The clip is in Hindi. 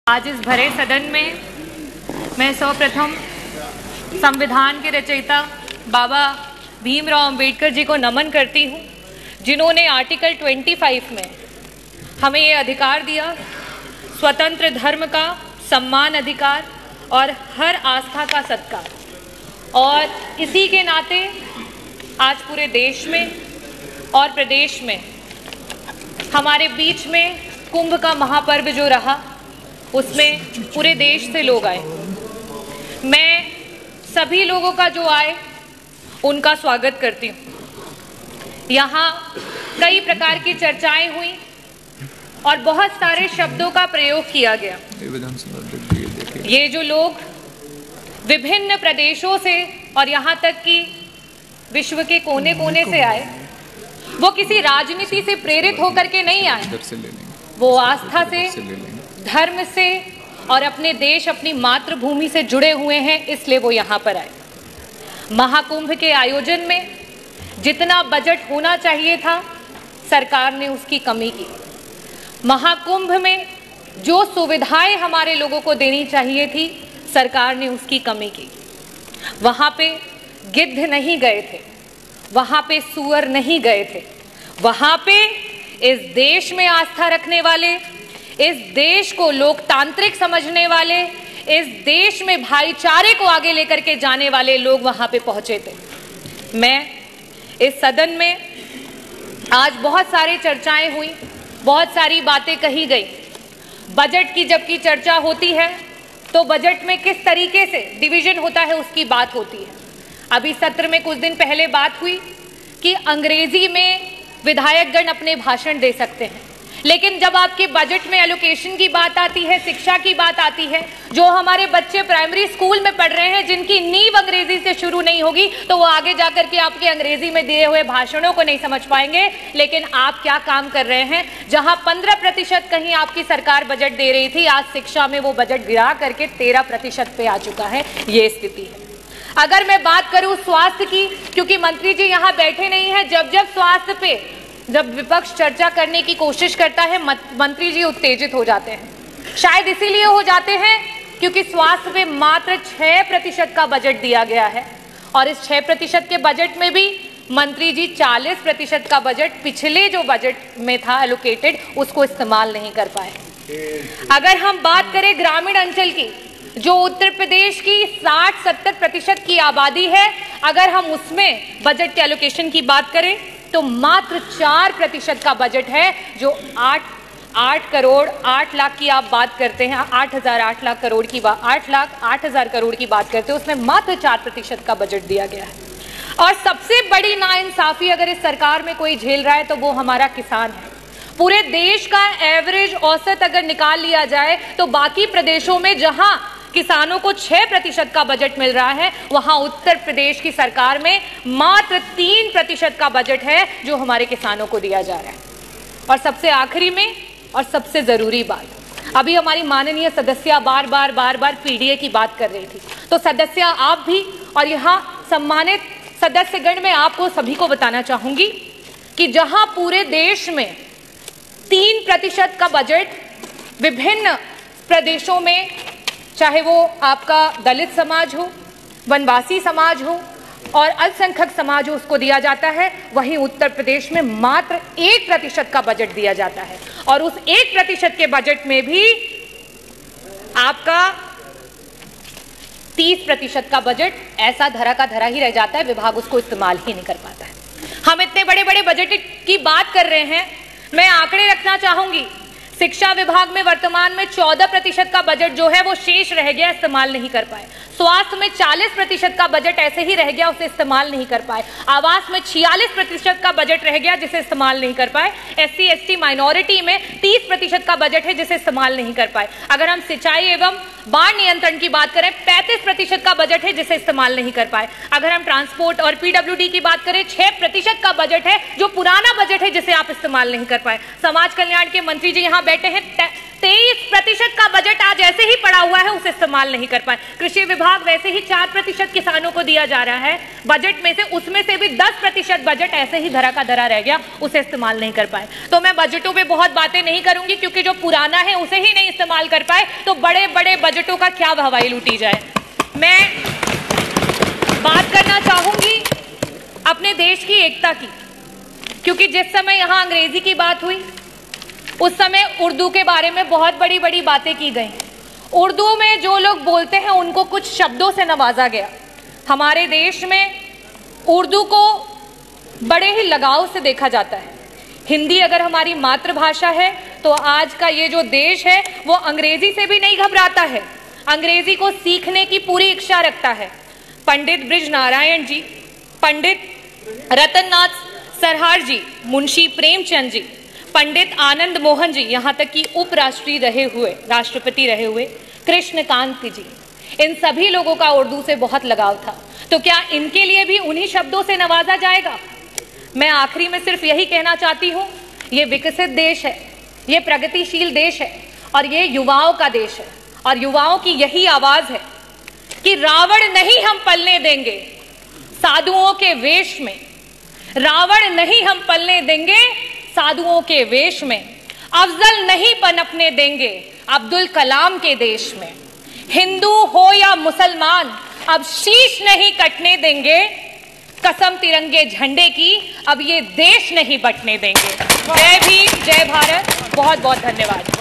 आज इस भरे सदन में मैं सर्वप्रथम संविधान के रचयिता बाबा भीमराव अंबेडकर जी को नमन करती हूँ, जिन्होंने आर्टिकल 25 में हमें ये अधिकार दिया, स्वतंत्र धर्म का सम्मान अधिकार और हर आस्था का सत्कार। और इसी के नाते आज पूरे देश में और प्रदेश में हमारे बीच में कुंभ का महापर्व जो रहा, उसमें पूरे देश से लोग आए। मैं सभी लोगों का जो आए उनका स्वागत करती हूँ। यहाँ कई प्रकार की चर्चाएं हुई और बहुत सारे शब्दों का प्रयोग किया गया। ये जो लोग विभिन्न प्रदेशों से और यहाँ तक कि विश्व के कोने कोने से आए, वो किसी राजनीति से प्रेरित होकर के नहीं आए, वो आस्था से, धर्म से और अपने देश, अपनी मातृभूमि से जुड़े हुए हैं, इसलिए वो यहाँ पर आए। महाकुंभ के आयोजन में जितना बजट होना चाहिए था, सरकार ने उसकी कमी की। महाकुंभ में जो सुविधाएं हमारे लोगों को देनी चाहिए थी, सरकार ने उसकी कमी की। वहाँ पे गिद्ध नहीं गए थे, वहाँ पे सूअर नहीं गए थे, वहाँ पे इस देश में आस्था रखने वाले, इस देश को लोकतांत्रिक समझने वाले, इस देश में भाईचारे को आगे लेकर के जाने वाले लोग वहां पे पहुंचे थे। मैं इस सदन में आज बहुत सारी चर्चाएं हुई, बहुत सारी बातें कही गई। बजट की जबकि चर्चा होती है तो बजट में किस तरीके से डिवीजन होता है उसकी बात होती है। अभी सत्र में कुछ दिन पहले बात हुई कि अंग्रेजी में विधायकगण अपने भाषण दे सकते हैं, लेकिन जब आपके बजट में एलोकेशन की बात आती है, शिक्षा की बात आती है, जो हमारे बच्चे प्राइमरी स्कूल में पढ़ रहे हैं, जिनकी नींव अंग्रेजी से शुरू नहीं होगी, तो वो आगे जाकर के आपके अंग्रेजी में दिए हुए भाषणों को नहीं समझ पाएंगे। लेकिन आप क्या काम कर रहे हैं? जहां 15% कहीं आपकी सरकार बजट दे रही थी, आज शिक्षा में वो बजट गिरा करके 13% पे आ चुका है। ये स्थिति है। अगर मैं बात करूं स्वास्थ्य की, क्योंकि मंत्री जी यहाँ बैठे नहीं है, जब स्वास्थ्य पे जब विपक्ष चर्चा करने की कोशिश करता है, मंत्री जी उत्तेजित हो जाते हैं। शायद इसीलिए हो जाते हैं क्योंकि स्वास्थ्य पे मात्र 6% का बजट दिया गया है, और इस 6% के बजट में भी मंत्री जी 40% का बजट पिछले जो बजट में था एलोकेटेड, उसको इस्तेमाल नहीं कर पाए। अगर हम बात करें ग्रामीण अंचल की, जो उत्तर प्रदेश की 60-70% की आबादी है, अगर हम उसमें बजट के एलोकेशन की बात करें तो मात्र 4% का बजट है, जो 8 करोड़ 8 लाख की आप बात करते हैं, 8 लाख करोड़ की 8 लाख 8,000 करोड़ की बात करते हैं, उसमें मात्र 4% का बजट दिया गया है। और सबसे बड़ी नाइंसाफी अगर इस सरकार में कोई झेल रहा है तो वो हमारा किसान है। पूरे देश का एवरेज औसत अगर निकाल लिया जाए तो बाकी प्रदेशों में जहां किसानों को 6% का बजट मिल रहा है, वहां उत्तर प्रदेश की सरकार में मात्र 3% का बजट है जो हमारे किसानों को दिया जा रहा है। और सबसे आखिरी में और सबसे जरूरी बात, अभी हमारी माननीय सदस्य बार बार पीडीए की बात कर रही थी, तो सदस्य आप भी और यहाँ सम्मानित सदस्यगण, में आपको सभी को बताना चाहूंगी कि जहां पूरे देश में 3% का बजट विभिन्न प्रदेशों में, चाहे वो आपका दलित समाज हो, वनवासी समाज हो और अल्पसंख्यक समाज हो, उसको दिया जाता है, वहीं उत्तर प्रदेश में मात्र 1% का बजट दिया जाता है। और उस 1% के बजट में भी आपका 30% का बजट ऐसा धरा का धरा ही रह जाता है, विभाग उसको इस्तेमाल ही नहीं कर पाता है। हम इतने बड़े बड़े बजट की बात कर रहे हैं, मैं आंकड़े रखना चाहूंगी। शिक्षा विभाग में वर्तमान में 14% का बजट जो है वो शेष रह गया, इस्तेमाल नहीं कर पाए। स्वास्थ्य में 40% का बजट ऐसे ही रह गया, उसे इस्तेमाल नहीं कर पाए। आवास में 46% का बजट रह गया, जिसे इस्तेमाल नहीं कर पाए। SC ST माइनॉरिटी में 30% का बजट है, जिसे इस्तेमाल नहीं कर पाए। अगर हम सिंचाई एवं बाढ़ नियंत्रण की बात करें, 35% का बजट है, जिसे इस्तेमाल नहीं कर पाए। अगर हम ट्रांसपोर्ट और PWD की बात करें, 6% का बजट है, जो पुराना बजट है, जिसे आप इस्तेमाल नहीं कर पाए। समाज कल्याण के मंत्री जी यहाँ बैठे हैं, 23% का बजट आज ऐसे ही पड़ा हुआ है, उसे इस्तेमाल नहीं कर पाए। कृषि विभाग वैसे ही 4% किसानों को दिया जा रहा है बजट में से, उसमें से भी 10% बजट ऐसे ही धरा का धरा रह गया, उसे इस्तेमाल नहीं कर पाए। तो मैं बजटों पे बहुत बातें नहीं करूंगी, क्योंकि जो पुराना है उसे ही नहीं इस्तेमाल कर पाए तो बड़े बड़े बजटों का क्या भवाई लूटी जाए। मैं बात करना चाहूंगी अपने देश की एकता की, क्योंकि जिस समय यहां अंग्रेजी की बात हुई उस समय उर्दू के बारे में बहुत बड़ी बड़ी बातें की गई। उर्दू में जो लोग बोलते हैं उनको कुछ शब्दों से नवाजा गया। हमारे देश में उर्दू को बड़े ही लगाव से देखा जाता है। हिंदी अगर हमारी मातृभाषा है तो आज का ये जो देश है वो अंग्रेजी से भी नहीं घबराता है, अंग्रेजी को सीखने की पूरी इच्छा रखता है। पंडित ब्रिज नारायण जी, पंडित रतननाथ सरहार जी, मुंशी प्रेमचंद जी, पंडित आनंद मोहन जी, यहाँ तक कि उपराष्ट्रपति रहे हुए कृष्णकांत जी, इन सभी लोगों का उर्दू से बहुत लगाव था। तो क्या इनके लिए भी उन्हीं शब्दों से नवाजा जाएगा? मैं आखिरी में सिर्फ यही कहना चाहती हूँ, ये विकसित देश है, ये प्रगतिशील देश है और ये युवाओं का देश है, और युवाओं की यही आवाज है कि रावण नहीं हम पलने देंगे साधुओं के वेश में, रावण नहीं हम पलने देंगे साधुओं के वेश में, अफजल नहीं पनपने देंगे अब्दुल कलाम के देश में, हिंदू हो या मुसलमान अब शीश नहीं कटने देंगे, कसम तिरंगे झंडे की अब ये देश नहीं बटने देंगे। जय भीम, जय भारत, बहुत बहुत धन्यवाद।